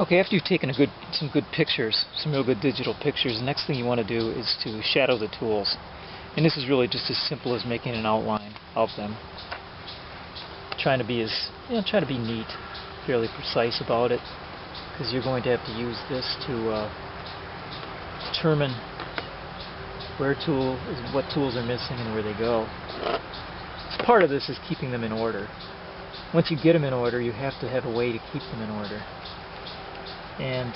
Okay, after you've taken some good pictures, some real good digital pictures, the next thing you want to do is to shadow the tools. And this is really just as simple as making an outline of them. Trying to be neat, fairly precise about it, because you're going to have to use this to determine what tools are missing and where they go. So part of this is keeping them in order. Once you get them in order, you have to have a way to keep them in order. And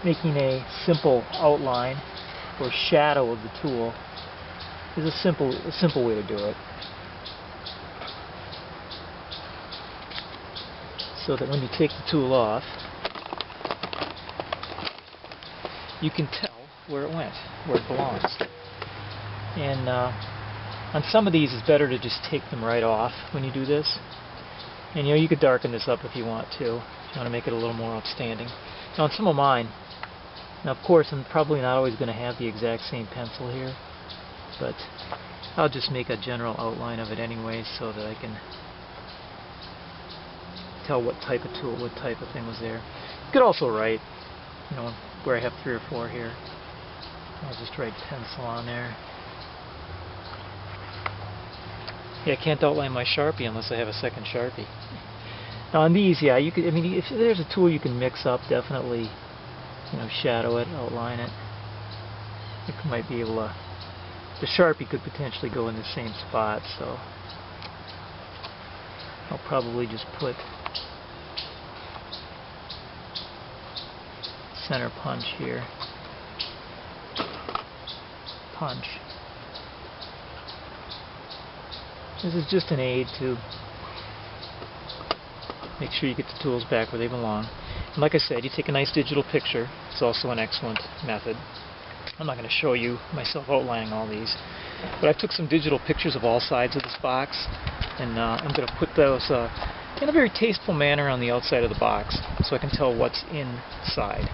making a simple outline or shadow of the tool is a simple way to do it. So that when you take the tool off, you can tell where it went, where it belongs. And on some of these, it's better to just take them right off when you do this. And you could darken this up if you want to. If you want to make it a little more outstanding. Now on some of mine, now of course I'm probably not always going to have the exact same pencil here, but I'll just make a general outline of it anyway so that I can tell what type of tool, what type of thing was there. You could also write, where I have 3 or 4 here. I'll just write pencil on there. Yeah, I can't outline my Sharpie unless I have a second Sharpie. Now on these, yeah, you could. I mean, if there's a tool you can mix up, definitely, shadow it, outline it. You might be able to. The Sharpie could potentially go in the same spot, so I'll probably just put center punch here. Punch. This is just an aid to make sure you get the tools back where they belong. And like I said, you take a nice digital picture. It's also an excellent method. I'm not going to show you myself outlining all these, but I took some digital pictures of all sides of this box, and I'm going to put those in a very tasteful manner on the outside of the box so I can tell what's inside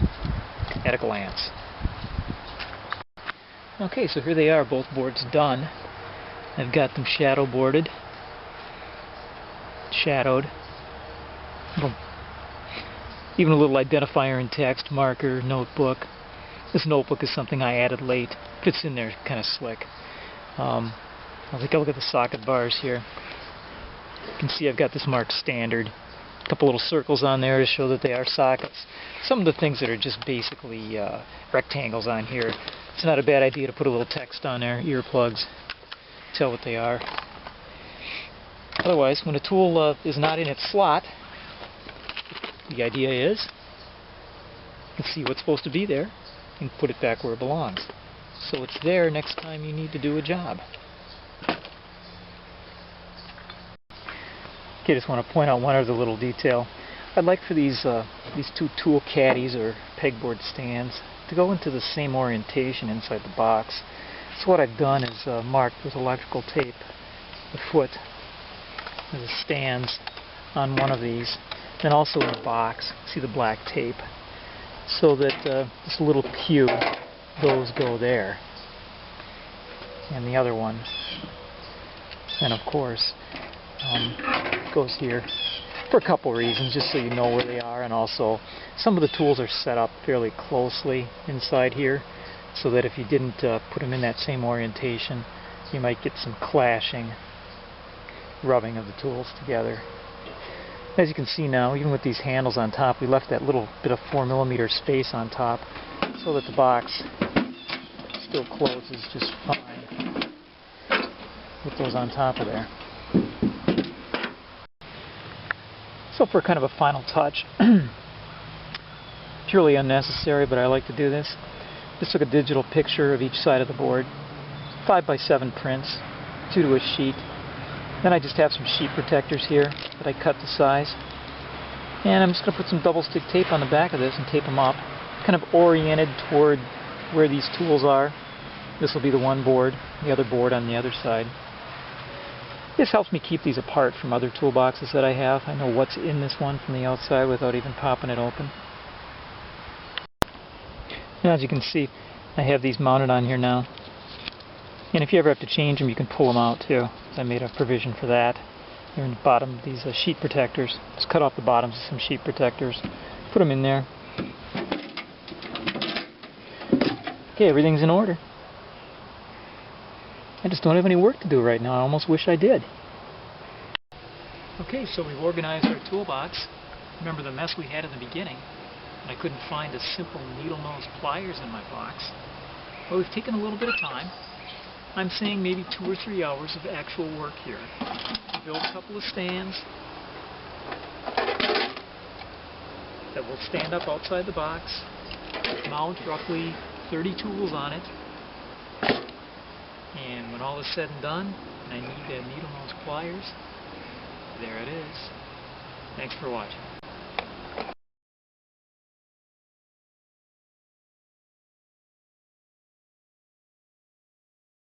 at a glance. Okay, so here they are, both boards done. I've got them shadowed. Even a little identifier in text, marker, notebook. This notebook is something I added late. Fits in there kind of slick. I'll take a look at the socket bars here. You can see I've got this marked standard. A couple little circles on there to show that they are sockets. Some of the things that are just basically rectangles on here. It's not a bad idea to put a little text on there, earplugs. Tell what they are. Otherwise, when a tool is not in its slot, the idea is you can see what's supposed to be there and put it back where it belongs. So it's there next time you need to do a job. Okay, I just want to point out one other little detail. I'd like for these 2 tool caddies or pegboard stands to go into the same orientation inside the box. So what I've done is marked with electrical tape the foot of the stands on one of these, then also in the box, see the black tape, so that this little cue, those go there, and the other one, and of course, goes here for a couple reasons, just so you know where they are, and also some of the tools are set up fairly closely inside here, so that if you didn't put them in that same orientation, you might get some clashing, rubbing of the tools together. As you can see now, even with these handles on top, we left that little bit of 4mm space on top so that the box still closes just fine with those on top of there. So for kind of a final touch, purely unnecessary, but I like to do this. Just took a digital picture of each side of the board, 5x7 prints, 2 to a sheet. Then I just have some sheet protectors here that I cut to size. And I'm just going to put some double stick tape on the back of this and tape them up, kind of oriented toward where these tools are. This will be the one board, the other board on the other side. This helps me keep these apart from other toolboxes that I have. I know what's in this one from the outside without even popping it open. And as you can see, I have these mounted on here now. And if you ever have to change them, you can pull them out too. I made a provision for that. They're in the bottom of these sheet protectors. Just cut off the bottoms of some sheet protectors, Put them in there. Okay, everything's in order. I just don't have any work to do right now. I almost wish I did. Okay, so we've organized our toolbox. Remember the mess we had in the beginning? And I couldn't find a simple needle nose pliers in my box. Well, we've taken a little bit of time. I'm saying maybe 2 or 3 hours of actual work here. Build a couple of stands that will stand up outside the box. Mount roughly 30 tools on it. And when all is said and done, and I need needle nose pliers, there it is. Thanks for watching.